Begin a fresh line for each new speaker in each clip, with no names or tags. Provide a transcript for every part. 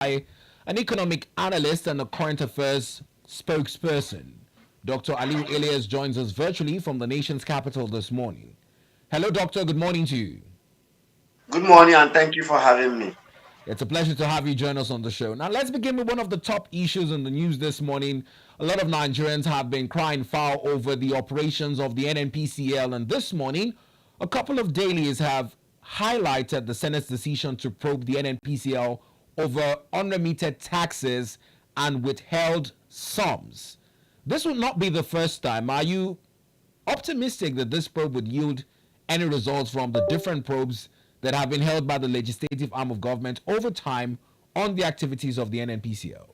by an economic analyst and a current affairs spokesperson. Dr. Aliyu Ilias joins us virtually from the nation's capital this morning. Hello, Doctor. Good morning to you.
Good morning and thank you for having me.
It's a pleasure to have you join us on the show. Now, let's begin with one of the top issues in the news this morning. A lot of Nigerians have been crying foul over the operations of the NNPCL, and this morning, a couple of dailies have highlighted the Senate's decision to probe the NNPCL over unremitted taxes and withheld sums. This will not be the first time. Are you optimistic that this probe would yield any results from the different probes that have been held by the legislative arm of government over time on the activities of the NNPCL?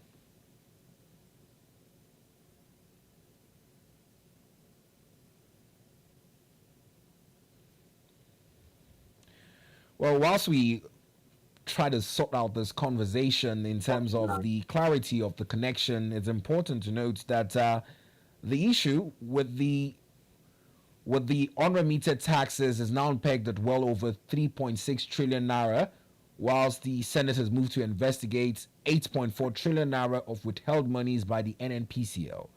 Well, whilst we try to sort out this conversation in terms of the clarity of the connection, it's important to note that the issue with the unremitted taxes is now pegged at well over 3.6 trillion naira, whilst the Senate has moved to investigate 8.4 trillion naira of withheld monies by the NNPCL.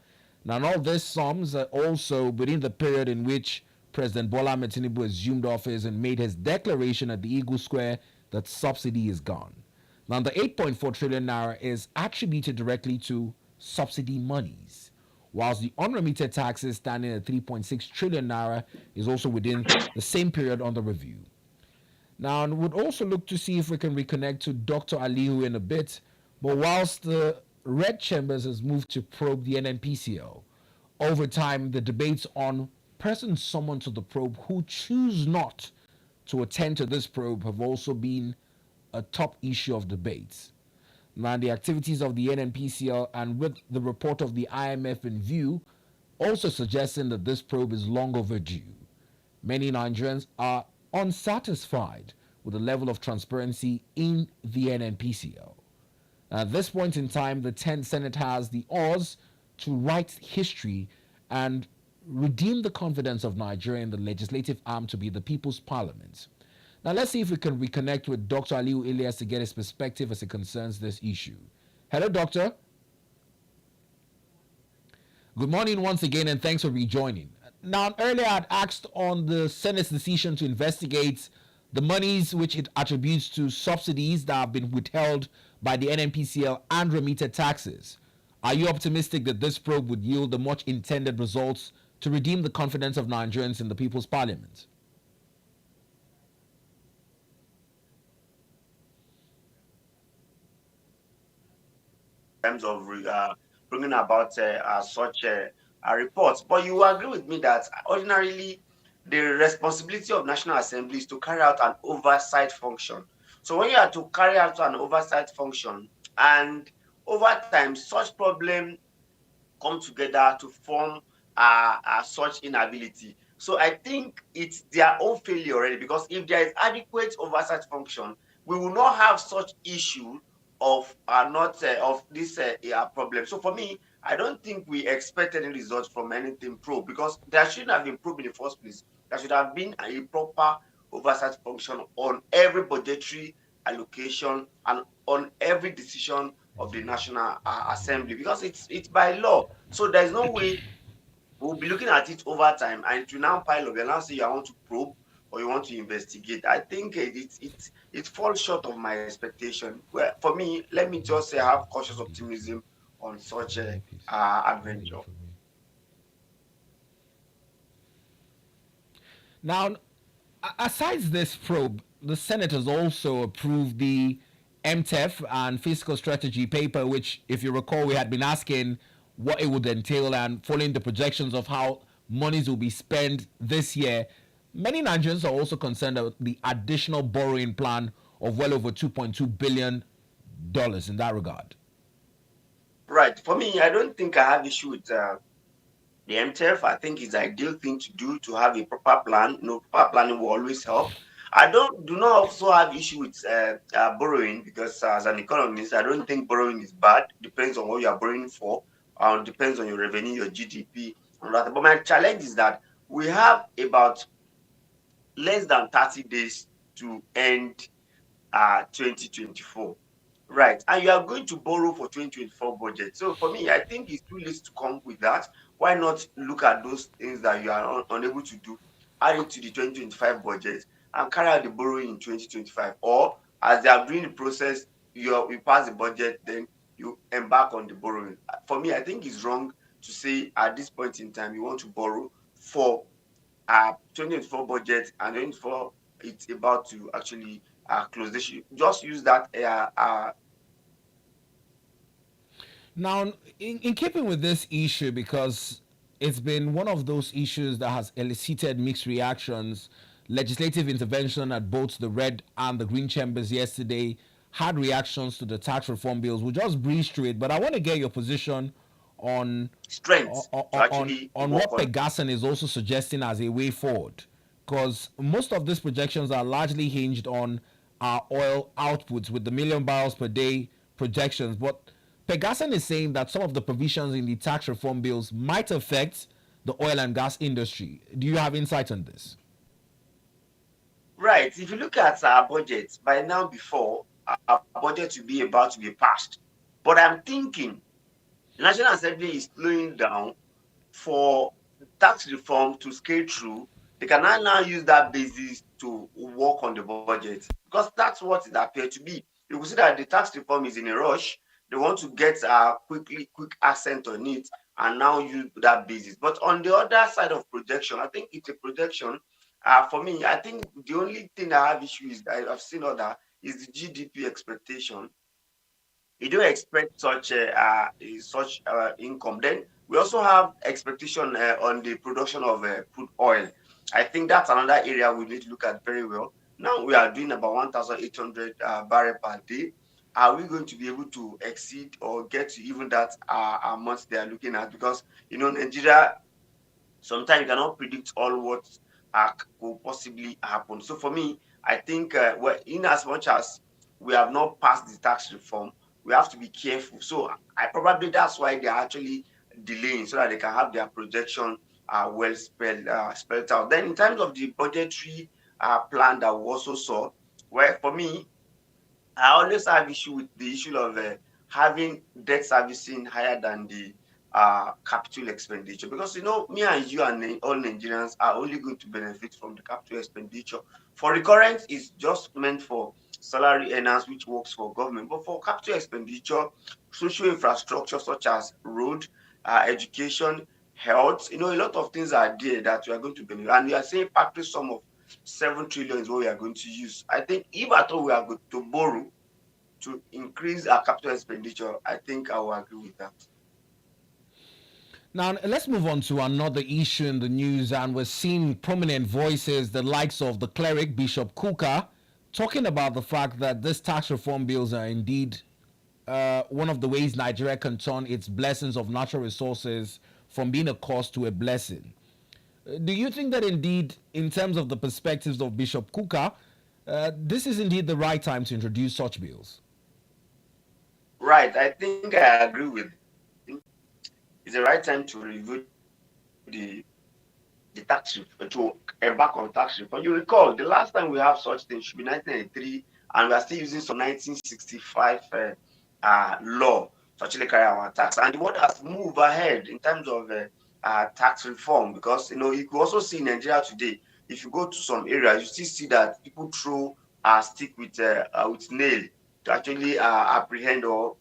Now, all these sums are also within the period in which President Bola Ahmed Tinubu assumed office and made his declaration at the Eagle Square that subsidy is gone. Now, the 8.4 trillion naira is attributed directly to subsidy monies, whilst the unremitted taxes standing at 3.6 trillion naira is also within the same period under review. Now, and we'd also look to see if we can reconnect to Dr. Aliyu in a bit, but whilst the Red Chambers has moved to probe the NNPCL, over time the debates on persons summoned to the probe who choose not to attend to this probe have also been a top issue of debates. Now, the activities of the NNPCL and with the report of the IMF in view, also suggesting that this probe is long overdue. Many Nigerians are unsatisfied with the level of transparency in the NNPCL. At this point in time, the 10th Senate has the odds to write history and redeem the confidence of Nigeria in the legislative arm to be the people's parliament. Now, let's see if we can reconnect with Dr. Aliyu Ilias to get his perspective as it concerns this issue. Hello, Doctor. Good morning once again, and thanks for rejoining. Now, earlier I'd asked on the Senate's decision to investigate the monies which it attributes to subsidies that have been withheld by the NNPCL and remitted taxes. Are you optimistic that this probe would yield the much intended results to redeem the confidence of Nigerians in the People's Parliament?
In terms of bringing about such reports. But you agree with me that ordinarily the responsibility of National Assembly is to carry out an oversight function. So when you are to carry out an oversight function and over time such problem come together to form such inability. So I think it's their own failure already because if there is adequate oversight function, we will not have such issue of not of this problem. So for me, I don't think we expect any results from anything probe because there shouldn't have been probe in the first place. There should have been a proper oversight function on every budgetary allocation and on every decision of the National Assembly because it's by law. So there's no way we'll be looking at it over time and it will now pile up and now say you want to probe or you want to investigate. I think it falls short of my expectation. Well, for me, let me just say I have cautious optimism on such a adventure.
Now, aside this probe, the Senate has also approved the MTEF and Fiscal Strategy Paper, which, if you recall, we had been asking what it would entail and following the projections of how monies will be spent this year. Many Nigerians are also concerned about the additional borrowing plan of well over $2.2 billion in that regard.
Right. For me, I don't think I have issue with the MTEF. I think it's the ideal thing to do to have a proper plan. Proper planning will always help. I do not also have issue with borrowing because as an economist, I don't think borrowing is bad. Depends on what you are borrowing for. Depends on your revenue, your GDP, and that. But my challenge is that we have about less than 30 days to end 2024. Right. And you are going to borrow for 2024 budget. So for me, I think it's too late to come with that. Why not look at those things that you are unable to do, add it to the 2025 budget and carry out the borrowing in 2025? Or as they are doing the process, you pass the budget, then you embark on the borrowing. For me, I think it's wrong to say at this point in time you want to borrow for 2024 budget and 2024 it's about to actually close. They should just use that
Now, in keeping with this issue, because it's been one of those issues that has elicited mixed reactions, legislative intervention at both the red and the green chambers yesterday had reactions to the tax reform bills. We'll just breeze through it, but I want to get your position on
strength to actually
on
work
what
on.
PENGASSAN is also suggesting as a way forward, because most of these projections are largely hinged on our oil outputs with the million barrels per day projections. But PENGASSAN is saying that some of the provisions in the tax reform bills might affect the oil and gas industry. Do you have insight on this?
Right. If you look at our budget, by now before our budget will be about to be passed. But I'm thinking the National Assembly is slowing down for tax reform to scale through. They can now use that basis to work on the budget because that's what it appeared to be. You will see that the tax reform is in a rush. They want to get quick accent on it and now use that basis. But on the other side of projection, I think it's a projection. For me, I think the only thing I have issue is that I've seen other is the GDP expectation. You don't expect such income. Then we also have expectation on the production of crude oil. I think that's another area we need to look at very well. Now we are doing about 1,800 barrel per day. Are we going to be able to exceed or get to even that amount they are looking at? Because Nigeria, sometimes you cannot predict all what could possibly happen. So for me, I think well, in as much as we have not passed the tax reform, we have to be careful. So I probably that's why they're actually delaying so that they can have their projection well spelled out. Then in terms of the budgetary plan that we also saw, well, for me, I always have issue with the issue of having debt servicing higher than the capital expenditure because me and you and all Nigerians are only going to benefit from the capital expenditure. For recurrent, it's just meant for salary earners, which works for government, but for capital expenditure, social infrastructure such as road, education, health, a lot of things are there that we are going to benefit. And we are saying factory sum of 7 trillion is what we are going to use. I think if at all we are going to borrow to increase our capital expenditure, I think I will agree with that.
Now, let's move on to another issue in the news, and we're seeing prominent voices, the likes of the cleric, Bishop Kukah, talking about the fact that these tax reform bills are indeed one of the ways Nigeria can turn its blessings of natural resources from being a cost to a blessing. Do you think that indeed, in terms of the perspectives of Bishop Kukah, this is indeed the right time to introduce such bills?
Right. I think I agree with him. It's the right time to review the tax to embark on tax reform. You recall the last time we have such things should be 1993, and we are still using some 1965 law to actually carry our tax. And the world has moved ahead in terms of tax reform because you could also see in Nigeria today. If you go to some areas, you still see that people throw a stick with nail to actually apprehend or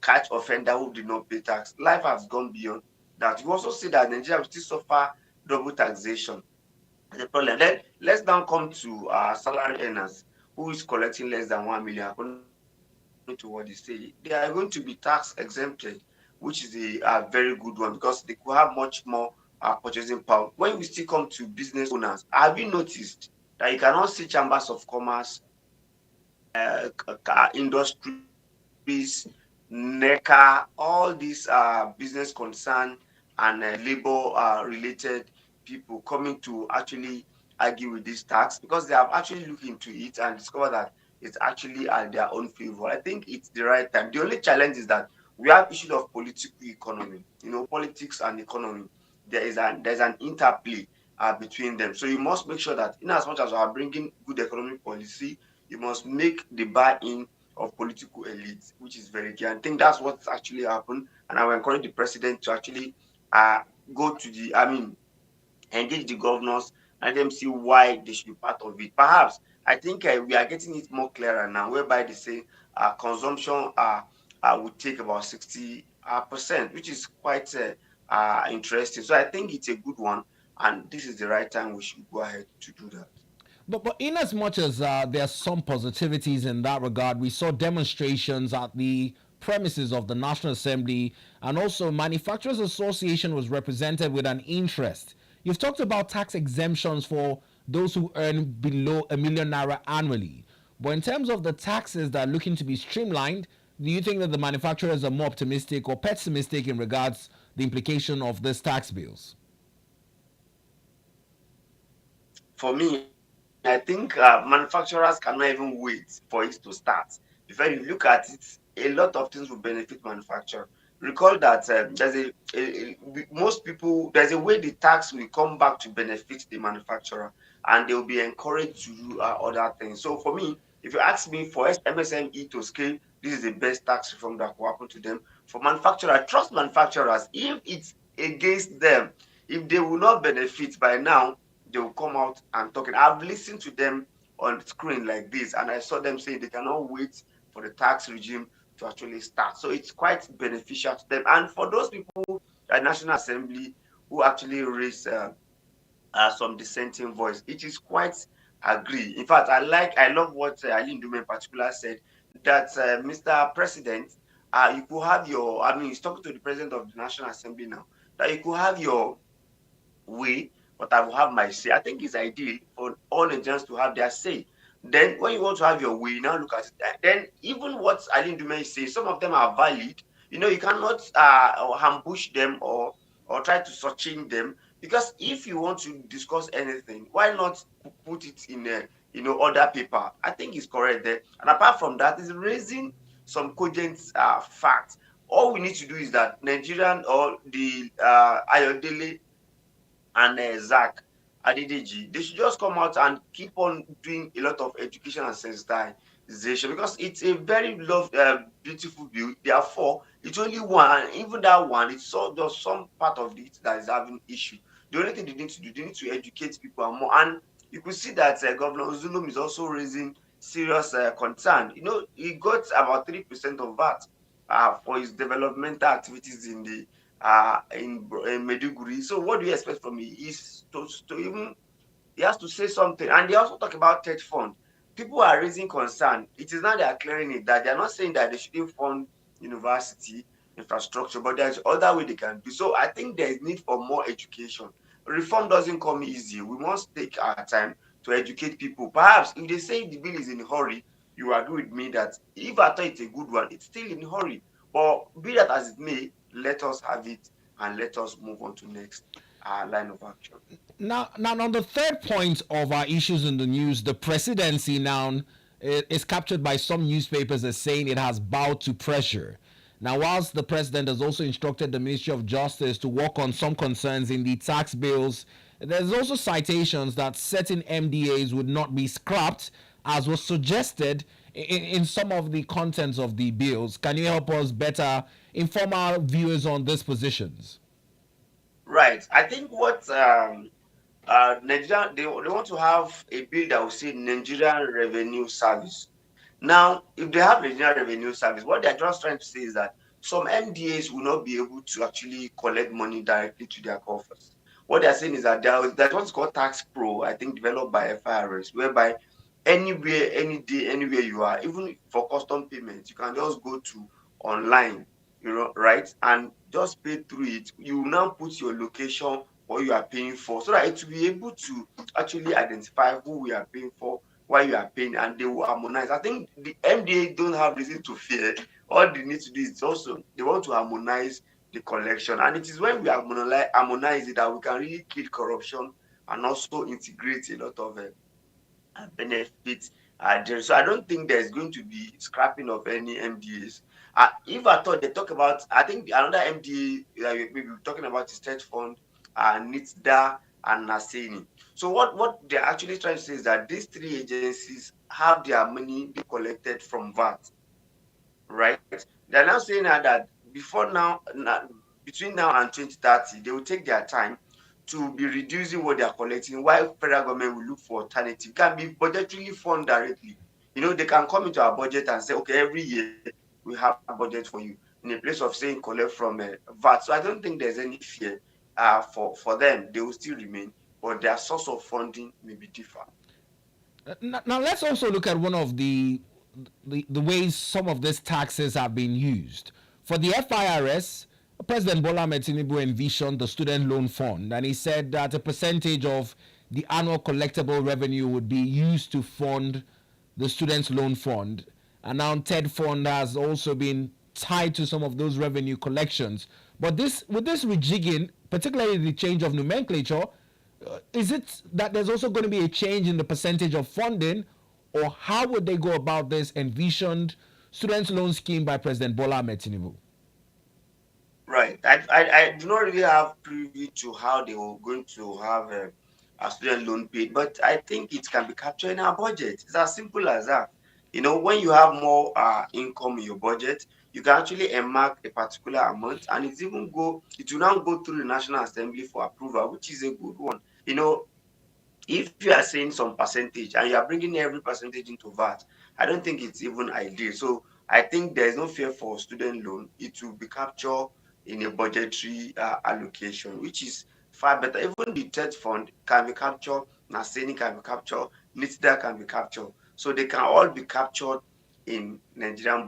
catch offender who did not pay tax. Life has gone beyond that. You also see that Nigeria will still suffer double taxation. The problem. Then let's now come to salary earners who is collecting less than 1 million, according to what they say. They are going to be tax exempted, which is a very good one because they could have much more purchasing power. When we still come to business owners, have you noticed that you cannot see chambers of commerce, industries, NECA, all these business concern and labor-related people coming to actually argue with this tax because they have actually looked into it and discovered that it's actually at their own favor. I think it's the right time. The only challenge is that we have issues of political economy. Politics and economy. There's an interplay between them. So you must make sure that in as much as you are bringing good economic policy, you must make the buy-in of political elites, which is very key. I think that's what's actually happened. And I will encourage the president to actually uh, go to engage the governors and let them see why they should be part of it. Perhaps I think we are getting it more clearer now, whereby they say consumption would take about 60%, which is quite interesting. So I think it's a good one, and this is the right time we should go ahead to do that.
But in as much as there are some positivities in that regard, we saw demonstrations at the premises of the National Assembly, and also Manufacturers Association was represented with an interest. You've talked about tax exemptions for those who earn below ₦1 million annually. But in terms of the taxes that are looking to be streamlined, do you think that the manufacturers are more optimistic or pessimistic in regards the implication of these tax bills?
For me, I think manufacturers cannot even wait for it to start. Before you look at it, a lot of things will benefit manufacturer. Recall that most people, there's a way the tax will come back to benefit the manufacturer, and they'll be encouraged to do other things. So for me, if you ask me for MSME to scale, this is the best tax reform that will happen to them. For manufacturer, trust manufacturers. If it's against them, if they will not benefit by now, they will come out and talking. I've listened to them on screen like this, and I saw them say they cannot wait for the tax regime to actually start. So it's quite beneficial to them. And for those people at National Assembly who actually raise some dissenting voice, it is quite agree. In fact, I love what Aliyu Ilias in particular said, that Mr. President, you could have your, I mean, he's talking to the President of the National Assembly now, that you could have your way, but I will have my say. I think it's ideal for all Nigerians to have their say. Then, when you want to have your way, now look at it. Then, even what Aline Dume says, some of them are valid. You cannot ambush them or try to searching them, because if you want to discuss anything, why not put it in a other paper? I think it's correct there. And apart from that, is raising some cogent facts. All we need to do is that Nigerian or the Ayodele and Zach Adedeji, they should just come out and keep on doing a lot of education and sensitization, because it's a very beautiful bill. Therefore, it's only one, and even that one, it's so there's some part of it that is having issue. The only thing they need to do, they need to educate people more. And you could see that Governor Zulum is also raising serious concern. He got about 3% of that for his developmental activities in Meduguri. So what do you expect from me? Is to even he has to say something. And they also talk about TETFUND. People are raising concern. It is now they are clearing it, that they are not saying that they shouldn't fund university infrastructure, but there's other way they can do. So I think there is need for more education. Reform doesn't come easy. We must take our time to educate people. Perhaps if they say the bill is in a hurry, you agree with me that if I thought it's a good one, it's still in a hurry. But be that as it may, let us have it and let us move on to next line of action.
Now, on the third point of our issues in the news, the presidency now is captured by some newspapers as saying it has bowed to pressure. Now, whilst the president has also instructed the Ministry of Justice to work on some concerns in the tax bills, there's also citations that certain MDAs would not be scrapped, as was suggested in some of the contents of the bills. Can you help us better inform our viewers on these positions?
Right. I think what Nigeria, they want to have a bill that will say Nigerian Revenue Service. Now, if they have Nigerian Revenue Service, what they're just trying to say is that some MDAs will not be able to actually collect money directly to their coffers. What they're saying is that there's what's called Tax Pro, I think developed by FIRS, whereby anywhere, any day, anywhere you are, even for custom payments, you can just go to online, right? And just pay through it. You now put your location, what you are paying for, so that it will be able to actually identify who we are paying for, why you are paying, and they will harmonize. I think the MDA don't have reason to fear. All they need to do is also they want to harmonize the collection, and it is when we harmonize it that we can really kill corruption and also integrate a lot of benefits there. So I don't think there's going to be scrapping of any MDAs. If I thought they talk about, I think another MDA that maybe we're talking about is State Fund, NITDA and NASENI. So what they're actually trying to say is that these three agencies have their money be collected from VAT. right? They're now saying that before between now and 2030, they will take their time to be reducing what they are collecting, while federal government will look for alternative. It can be budgetarily fund directly. They can come into our budget and say, okay, every year we have budget for you, in a place of saying collect from VAT. So I don't think there's any fear for them. They will still remain, but their source of funding may be different.
Now let's also look at one of the ways some of these taxes have been used. For the FIRS, President Bola Ahmed Tinubu envisioned the student loan fund, and he said that a percentage of the annual collectible revenue would be used to fund the students loan fund. And now TETFUND has also been tied to some of those revenue collections. But with this rejigging, particularly the change of nomenclature, is it that there's also going to be a change in the percentage of funding, or how would they go about this envisioned student loan scheme by President Bola Ahmed Tinubu?
Right. I do not really have privy to how they were going to have a student loan paid, but I think it can be captured in our budget. It's as simple as that. When you have more income in your budget, you can actually earmark a particular amount, and it will now go through the National Assembly for approval, which is a good one. If you are saying some percentage and you are bringing every percentage into VAT, I don't think it's even ideal. So I think there is no fear for student loan. It will be captured in a budgetary allocation, which is far better. Even the TED fund can be captured, NASENI can be captured, NITDA can be captured. So they can all be captured in Nigerian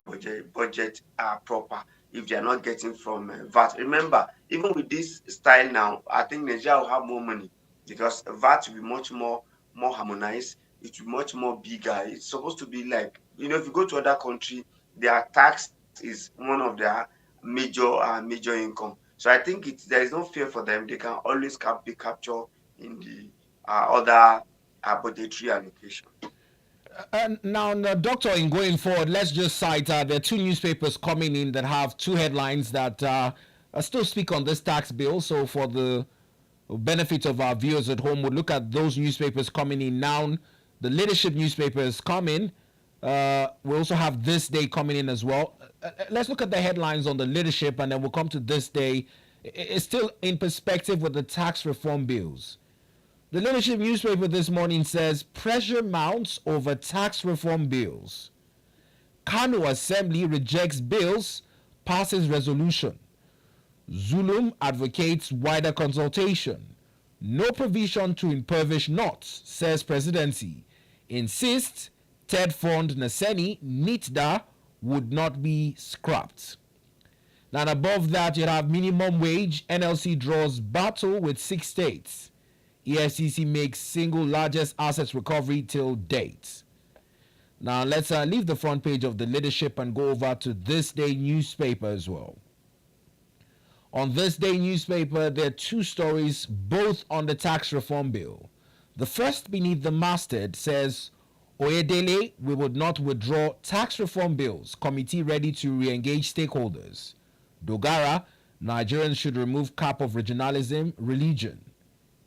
budget proper if they are not getting from VAT. Remember, even with this style now, I think Nigeria will have more money because VAT will be much more harmonized. It will be much more bigger. It's supposed to be like, if you go to other country, their tax is one of their major income. So I think there is no fear for them. They can always be captured in the other budgetary allocation.
Now, Doctor, in going forward, let's just cite there are two newspapers coming in that have two headlines that still speak on this tax bill. So, for the benefit of our viewers at home, we'll look at those newspapers coming in now. The leadership newspapers coming. We also have This Day coming in as well. Let's look at the headlines on the leadership, and then we'll come to This Day. It's still in perspective with the tax reform bills. The leadership newspaper this morning says pressure mounts over tax reform bills. Kano Assembly rejects bills, passes resolution. Zulum advocates wider consultation. No provision to impoverish not, says Presidency. Insists TETFUND NASENI NITDA would not be scrapped. Now, above that, you have minimum wage. NLC draws battle with 6 states. EFCC makes single largest assets recovery till date. Now, let's leave the front page of the leadership and go over to This Day newspaper as well. On This Day newspaper, there are two stories, both on the tax reform bill. The first, beneath the masthead, says Oyedele, we would not withdraw tax reform bills. Committee ready to re-engage stakeholders. Dogara, Nigerians should remove cap of regionalism, religion.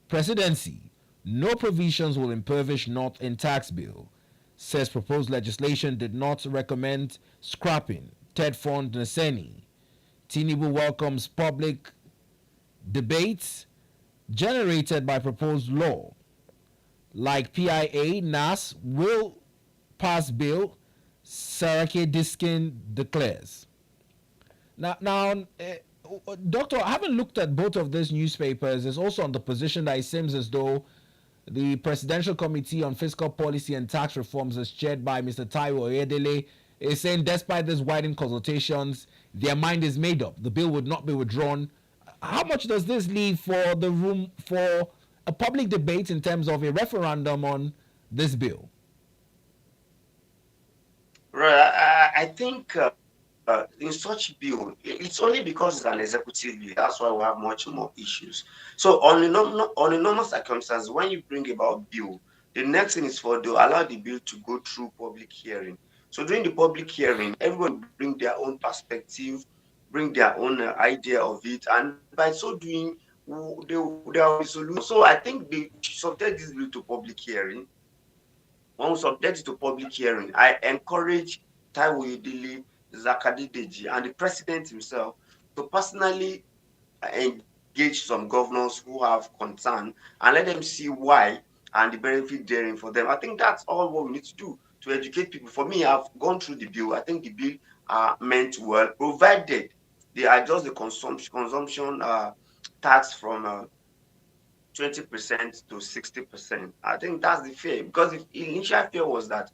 Presidency, no provisions will impoverish not in tax bill. Says proposed legislation did not recommend scrapping. TETFUND NASENI. Tinubu welcomes public debates generated by proposed law. Like PIA, NAS will pass bill, Sarake Diskin declares. Now, Doctor, I haven't looked at both of these newspapers. It's also on the position that it seems as though the Presidential Committee on Fiscal Policy and Tax Reforms, as chaired by Mr. Taiwo Oyedele, is saying despite these widened consultations, their mind is made up. The bill would not be withdrawn. How much does this leave for the room for a public debate in terms of a referendum on this bill?
Right. I think in such bill, it's only because it's an executive bill. That's why we have much more issues. So on a normal circumstance, when you bring about bill, the next thing is for to allow the bill to go through public hearing. So during the public hearing, everyone bring their own perspective, bring their own idea of it, and by so doing, there will be solution. So I think they should subject this bill to public hearing. When we subject it to public hearing, I encourage Taiwo Oyedele Zakadi and the president himself to personally engage some governors who have concern and let them see why and the benefit therein for them. I think that's all what we need to do to educate people. For me, I've gone through the bill. I think the bill meant well, provided they adjust the consumption tax from 20% to 60%. I think that's the fear because the initial fear was that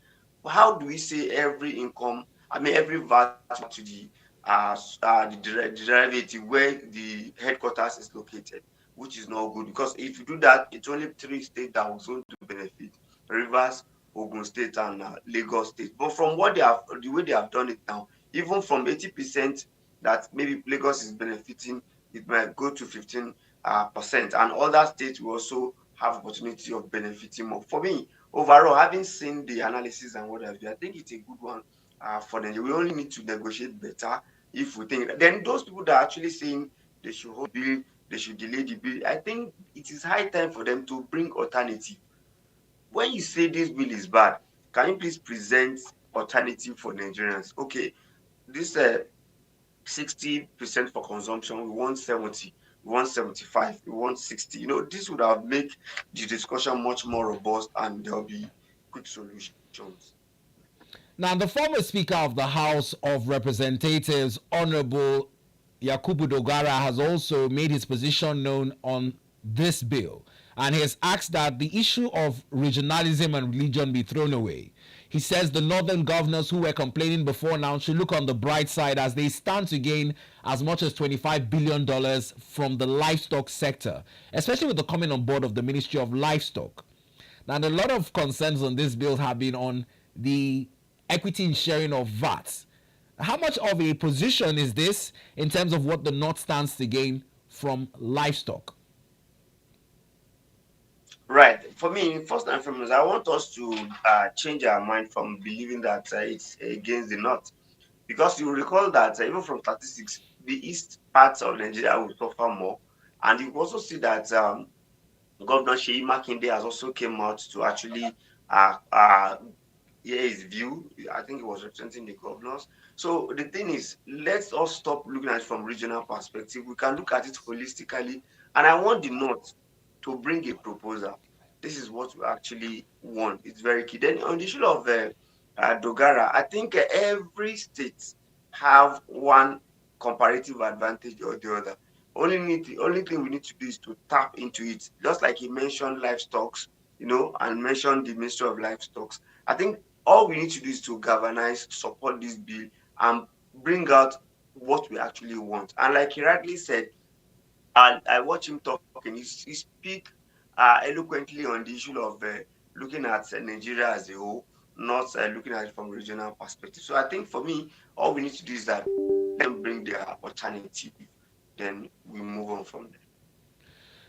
how do we say every income, I mean, every VAT to the derivative where the headquarters is located, which is not good because if you do that, it's only three states that will going to benefit: Rivers, Ogun State, and Lagos State. But from what they have, the way they have done it now, even from 80% that maybe Lagos is benefiting, it might go to 15%, and other states will also have opportunity of benefiting more. For me, overall, having seen the analysis and what have you, I think it's a good one for them. We only need to negotiate better if we think. Then those people that are actually saying they should hold the bill, they should delay the bill, I think it is high time for them to bring alternative. When you say this bill is bad, can you please present alternative for Nigerians? Okay, this 60% for consumption, we want 70, we want 75, we want 60. This would have made the discussion much more robust and there'll be quick solutions.
Now, the former Speaker of the House of Representatives, Honorable Yakubu Dogara, has also made his position known on this bill, and he has asked that the issue of regionalism and religion be thrown away. He says the northern governors who were complaining before now should look on the bright side as they stand to gain as much as $25 billion from the livestock sector, especially with the coming on board of the Ministry of Livestock. Now, a lot of concerns on this bill have been on the equity in sharing of VAT. How much of a position is this in terms of what the North stands to gain from livestock?
Right. For me, first and foremost, I want us to change our mind from believing that it's against the North. Because you recall that even from statistics, the east parts of Nigeria will suffer more. And you also see that Governor Sheyi Makinde has also came out to actually uh, uh, hear his view. I think he was representing the governors. So the thing is, let's all stop looking at it from regional perspective. We can look at it holistically. And I want the North to bring a proposal. This is what we actually want. It's very key. Then on the issue of Dogara, I think every state have one comparative advantage or the other. The only thing we need to do is to tap into it. Just like he mentioned livestock, and mentioned the Ministry of Livestock. I think all we need to do is to galvanize, support this bill, and bring out what we actually want. And like he rightly said, I watch him talking. He speak eloquently on the issue of looking at Nigeria as a whole, not looking at it from regional perspective. So I think for me, all we need to do is that them bring their alternative, then we move on from there.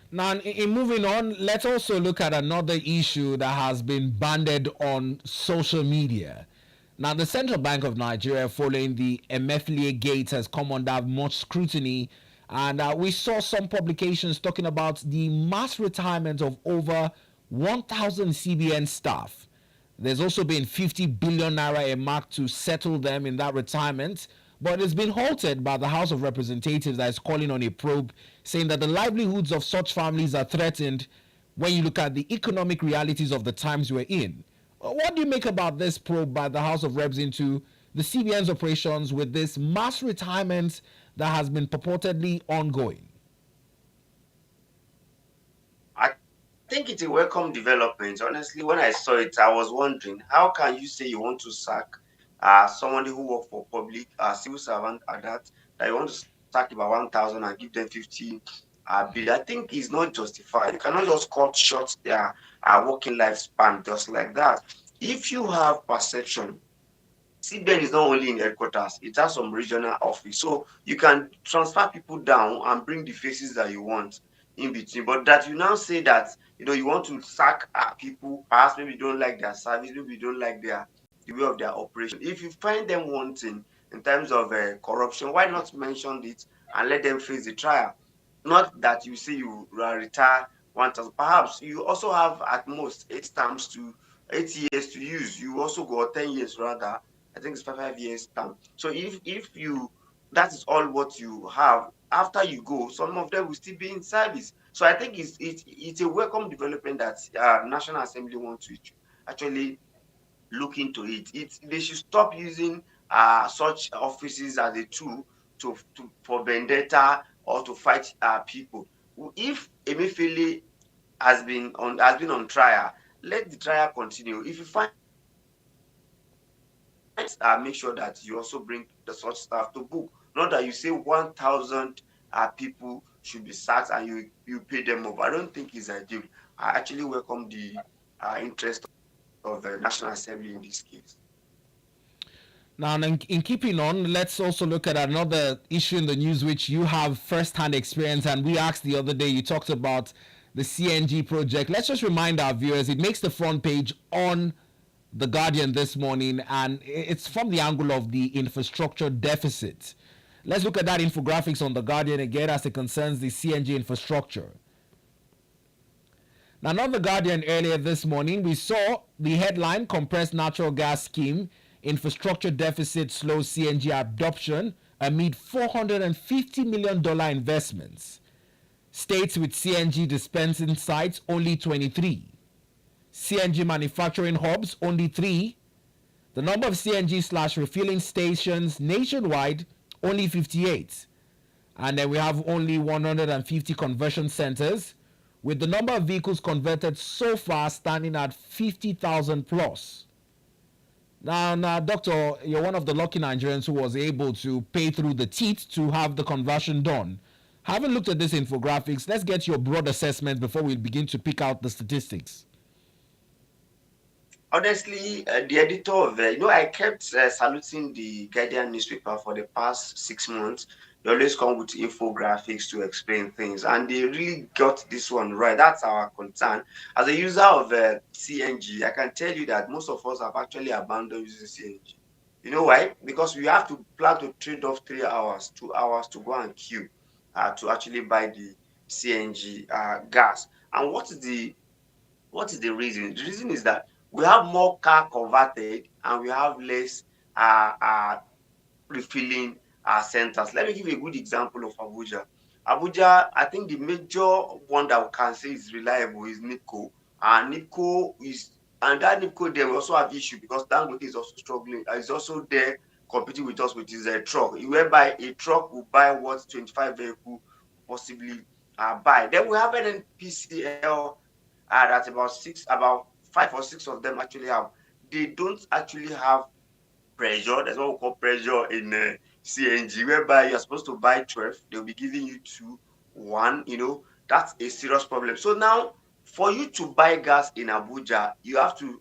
Now, in moving on, let's also look at another issue that has been banded on social media. Now, the Central Bank of Nigeria, following the Emefiele Gate, has come under much scrutiny, and we saw some publications talking about the mass retirement of over 1,000 CBN staff. There's also been 50 billion naira earmarked to settle them in that retirement, but it's been halted by the House of Representatives that is calling on a probe, saying that the livelihoods of such families are threatened when you look at the economic realities of the times we're in. What do you make about this probe by the House of Reps into the CBN's operations with this mass retirement that has been purportedly ongoing?
I think it's a welcome development. Honestly, when I saw it, I was wondering how can you say you want to sack somebody who worked for public civil servant at that you want to sack about 1,000 and give them 50 bill. I think it's not justified. You cannot just cut short their working lifespan just like that. If you have perception, CBN is not only in headquarters, it has some regional office. So you can transfer people down and bring the faces that you want in between. But that you now say that you want to sack people, perhaps maybe you don't like their service, maybe you don't like the way of their operation. If you find them wanting in terms of corruption, why not mention it and let them face the trial? Not that you say you retire 1,000. Perhaps you also have at most 8 years to use. You also got 10 years rather I think it's 5 years term. So if you that is all what you have, after you go, some of them will still be in service. So I think it's a welcome development that National Assembly wants to actually look into it. They should stop using such offices as a tool for vendetta or to fight people. If Emefiele has been on trial, let the trial continue. If you find make sure that you also bring the such staff to book. Not that you say 1,000 people should be sacked and you pay them off. I don't think it's ideal. I actually welcome the interest of the National Assembly in this case.
Now, in keeping on, let's also look at another issue in the news which you have first-hand experience. And we asked the other day, you talked about the CNG project. Let's just remind our viewers, it makes the front page on The Guardian this morning, and it's from the angle of the infrastructure deficit. Let's look at that infographics on The Guardian again as it concerns the CNG infrastructure. Now, on The Guardian earlier this morning, we saw the headline, Compressed Natural Gas Scheme, Infrastructure Deficit Slows CNG Adoption Amid $450 million investments. States with CNG dispensing sites, only 23. CNG manufacturing hubs, only 3. The number of CNG/refilling stations nationwide, only 58. And then we have only 150 conversion centers, with the number of vehicles converted so far standing at 50,000 plus. Now, Doctor, you're one of the lucky Nigerians who was able to pay through the teeth to have the conversion done. Having looked at this infographics, let's get your broad assessment before we begin to pick out the statistics.
Honestly, the editor of I kept saluting the Guardian newspaper for the past 6 months. They always come with infographics to explain things, and they really got this one right. That's our concern. As a user of CNG, I can tell you that most of us have actually abandoned using CNG. You know why? Because we have to plan to trade off 3 hours, 2 hours to go and queue to actually buy the CNG gas. And what is the reason? The reason is that we have more car converted and we have less refilling centers. Let me give you a good example of Abuja. Abuja, I think the major one that we can say is reliable is NIPCO. And that NIPCO there we also have issue because Dangote is also struggling. Is also there competing with us with his truck. Whereby a truck will buy what 25 vehicle possibly buy. Then we have NNPCL that about 5 or 6 of them actually have. They don't actually have pressure. That's what we call pressure in CNG, whereby you're supposed to buy 12, they'll be giving you 2, 1. That's a serious problem. So now, for you to buy gas in Abuja, you have to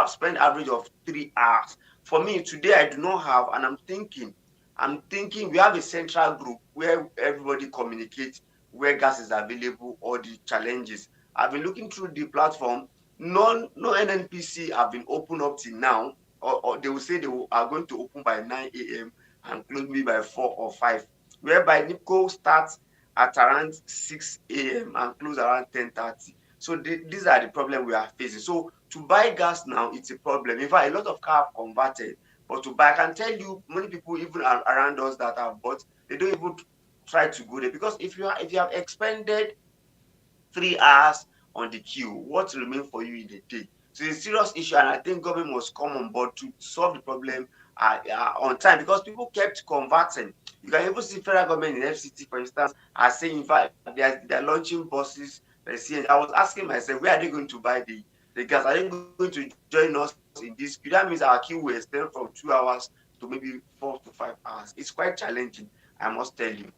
spend average of 3 hours. For me, today I do not have, and I'm thinking we have a central group where everybody communicates where gas is available or the challenges. I've been looking through the platform. No NNPC have been opened up till now, or they will say are going to open by 9 a.m. and close me by 4 or 5, whereby NIPCO starts at around 6 a.m. and close around 10:30. So these are the problems we are facing. So to buy gas now, it's a problem. In fact, a lot of cars have converted, but to buy, I can tell you, many people even around us that have bought, they don't even try to go there because if you have expended 3 hours on the queue, what remains for you in the day? So it's a serious issue, and I think government must come on board to solve the problem on time because people kept converting. You can even see federal government in FCT, for instance, are saying, in fact, they're launching buses. I was asking myself, where are they going to buy the gas? Are they going to join us in this queue? That means our queue will extend from 2 hours to maybe 4 to 5 hours. It's quite challenging, I must tell you.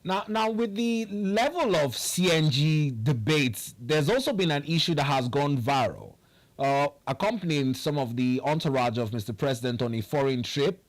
Now, with the level of CNG debates, there's also been an issue that has gone viral. Accompanying some of the entourage of Mr. President on a foreign trip,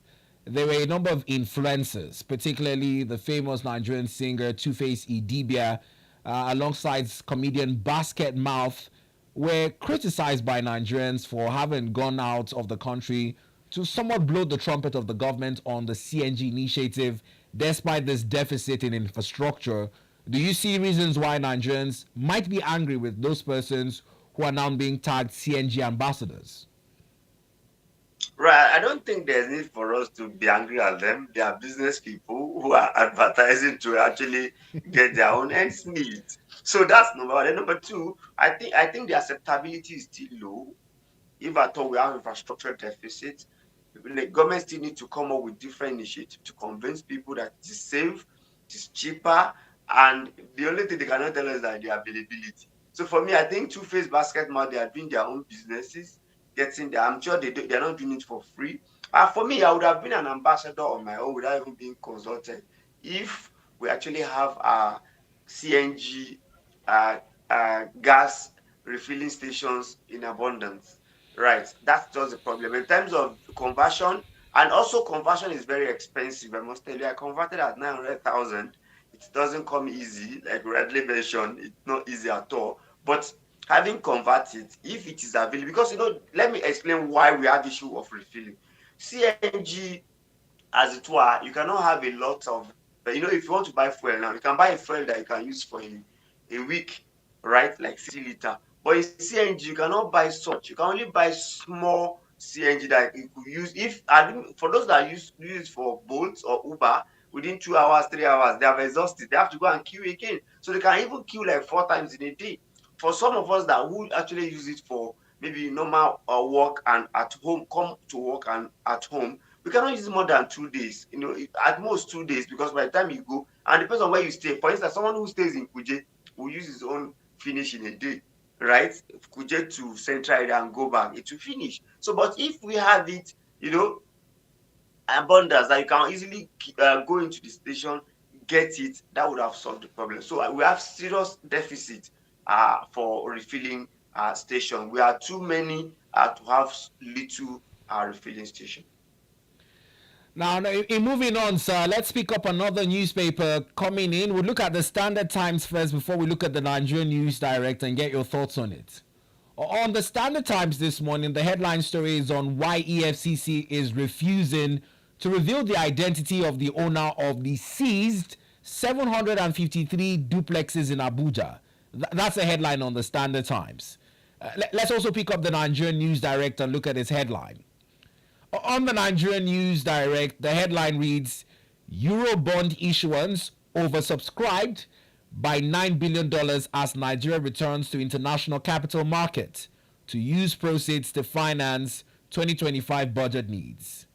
there were a number of influencers, particularly the famous Nigerian singer Two-Face Idibia, alongside comedian Basket Mouth, were criticized by Nigerians for having gone out of the country to somewhat blow the trumpet of the government on the CNG initiative despite this deficit in infrastructure. Do you see reasons why Nigerians might be angry with those persons who are now being tagged CNG ambassadors?
Right. I don't think there's need for us to be angry at them. They are business people who are advertising to actually get their own ends meet. So that's number one. And number two, I think the acceptability is still low. If at all we have infrastructure deficit, the government still need to come up with different initiatives to convince people that it is safe, it is cheaper, and the only thing they cannot tell us is that the availability. So for me, I think Two-Face Basket Mart, they are doing their own businesses, getting there. I'm sure they're not doing it for free. For me, I would have been an ambassador on my own without even being consulted if we actually have a CNG uh, gas refilling stations in abundance. Right, that's just the problem. In terms of conversion, and also conversion is very expensive. I must tell you, I converted at 900,000. It doesn't come easy, like rightly mentioned. It's not easy at all. But having converted, if it is available, because let me explain why we have issue of refilling. CNG, as it were, you cannot have a lot of, if you want to buy fuel now, you can buy a fuel that you can use for a week, right? Like 60 liter. But in CNG, you cannot buy such. You can only buy small CNG that you could use. For those that use for Bolt or Uber, within 2 hours, 3 hours, they have exhausted. They have to go and queue again. So they can even queue like 4 times in a day. For some of us that would actually use it for maybe normal work and at home, come to work and at home, we cannot use it more than 2 days, at most 2 days, because by the time you go, and depends on where you stay. For instance, someone who stays in Kuje will use his own finish in a day, right? Kuje to Central area and go back, it will finish. So, but if we have it, abundance that you can easily go into the station, get it, that would have solved the problem. So we have serious deficit for refilling station. We are too many to have little refilling station.
Now, in moving on, sir, let's pick up another newspaper coming in. We'll look at the Standard Times first before we look at the Nigerian News Direct and get your thoughts on it. On the Standard Times this morning, the headline story is on why EFCC is refusing to reveal the identity of the owner of the seized 753 duplexes in Abuja. That's the headline on the Standard Times. Let's also pick up the Nigerian News Direct and look at its headline. On the Nigerian News Direct, the headline reads, Eurobond issuance oversubscribed by $9 billion as Nigeria returns to international capital market to use proceeds to finance 2025 budget needs.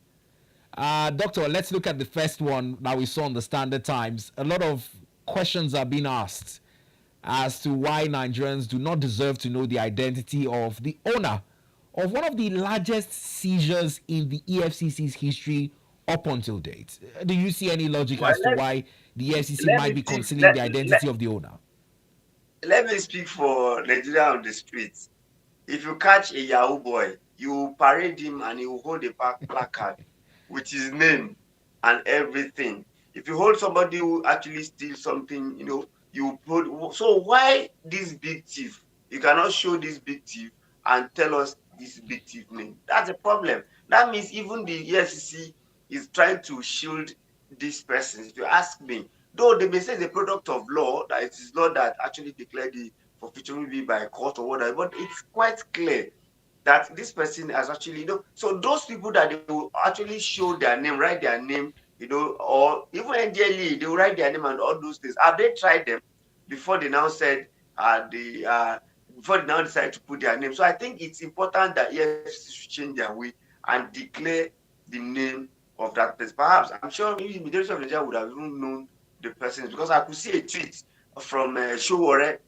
Doctor, let's look at the first one that we saw on the Standard Times. A lot of questions are being asked as to why Nigerians do not deserve to know the identity of the owner of one of the largest seizures in the EFCC's history up until date. Do you see any logic
Well,
as to why the EFCC
let
might
me
be
speak.
concealing the identity of the owner?
Let me speak for Nigeria on the streets. If you catch a Yahoo boy, you parade him and he will hold a placard with his name and everything. If you hold somebody who actually steals something, you hold. So why this big thief? You cannot show this big thief and tell us this big thief name. That's a problem. That means even the EFCC is trying to shield this person. If you ask me, though they may say it's a product of law, that it is law that actually declared the forfeiture maybe by a court or whatever, but it's quite clear that this person has actually, so those people that they will actually show their name, write their name, or even NDLE, they will write their name and all those things. Have they tried them before they now said before they now decide to put their name? So I think it's important that EFCC should change their way and declare the name of that person. Perhaps I'm sure maybe the majority of Nigeria would have even known the person, because I could see a tweet from Showore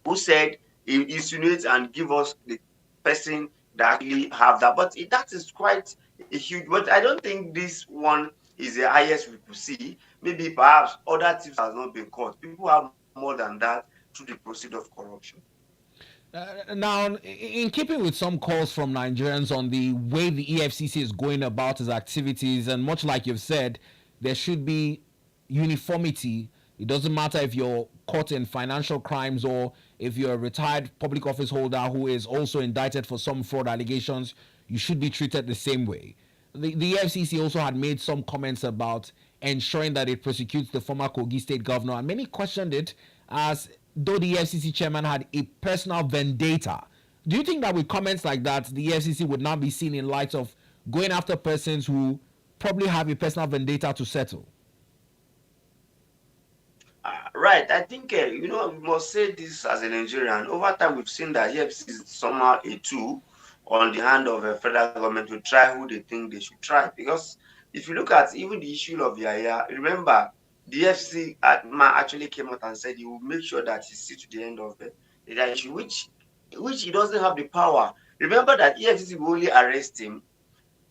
who said he insinuates and give us the person that actually have that. But that is quite a huge. But I don't think this one is the highest we could see. Maybe perhaps other thieves has not been caught. People have more than that through the process of corruption.
Now, in keeping with some calls from Nigerians on the way the EFCC is going about its activities, and much like you've said, there should be uniformity. It doesn't matter if you're caught in financial crimes or if you're a retired public office holder who is also indicted for some fraud allegations, you should be treated the same way. The EFCC also had made some comments about ensuring that it prosecutes the former Kogi state governor, and many questioned it as though the EFCC chairman had a personal vendetta. Do you think that with comments like that, the EFCC would now be seen in light of going after persons who probably have a personal vendetta to settle?
Right. I think we must say this as a Nigerian. Over time, we've seen that EFC is somehow a tool on the hand of a federal government to try who they think they should try. Because if you look at even the issue of Yaya, remember the EFC man actually came out and said he will make sure that he sees to the end of the issue, which he doesn't have the power. Remember that EFCC will only arrest him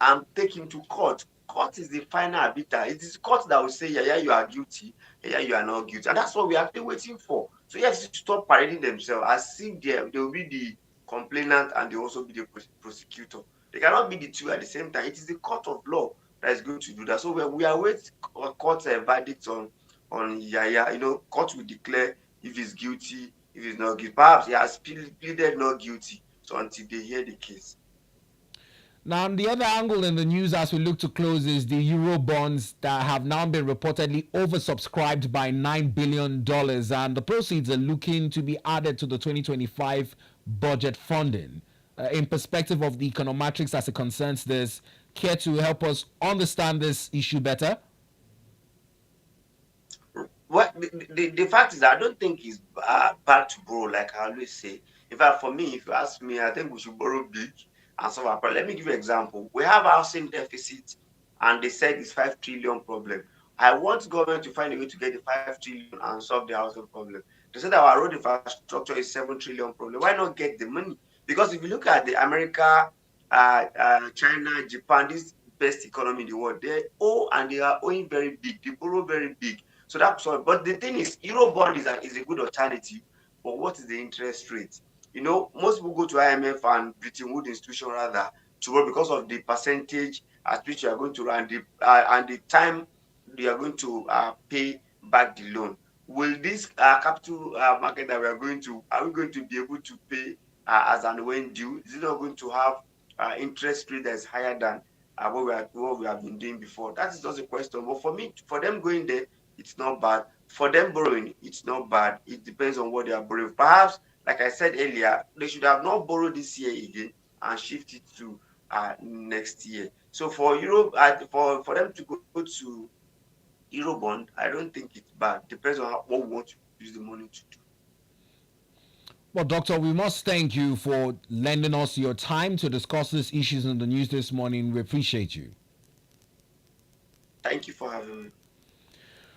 and take him to court. Court is the final arbiter. It is court that will say, yeah, yeah, you are guilty, yeah, yeah, you are not guilty. And that's what we are actually waiting for. So you have to stop parading themselves as if they will be the complainant and they also be the prosecutor. They cannot be the two at the same time. It is the court of law that is going to do that. So we are waiting court verdict on Yaya. Court will declare if he's guilty, if he's not guilty. Perhaps he has pleaded not guilty. So until they hear the case.
Now, the other angle in the news as we look to close is the Euro bonds that have now been reportedly oversubscribed by $9 billion, and the proceeds are looking to be added to the 2025 budget funding. In perspective of the econometrics as it concerns this, care to help us understand this issue better?
Well, the fact is, I don't think it's bad to borrow, like I always say. In fact, for me, if you ask me, I think we should borrow big and solve our problem. Let me give you an example. We have housing deficit, and they said it's 5 trillion problem. I want government to find a way to get the 5 trillion and solve the housing problem. They said our road infrastructure is 7 trillion problem. Why not get the money? Because if you look at the America, China, Japan, this best economy in the world, they owe and they are owing very big. They borrow very big. So that's all. But the thing is, Eurobond is a good alternative. But what is the interest rate? Most people go to IMF and Bretton Woods institution rather to work because of the percentage at which you are going to run and the time you are going to pay back the loan. Will this capital market that are we going to be able to pay as and when due? Is it not going to have interest rate that is higher than what we have been doing before? That is just a question. But for them going there, it's not bad. For them borrowing, it's not bad. It depends on what they are borrowing. Perhaps, like I said earlier, they should have not borrowed this year again and shift it to next year. So for Europe, for them to go to Eurobond, I don't think it's bad. Depends on what we want to use the money to do.
Well, Doctor, we must thank you for lending us your time to discuss these issues in the news this morning. We appreciate you.
Thank you for having me.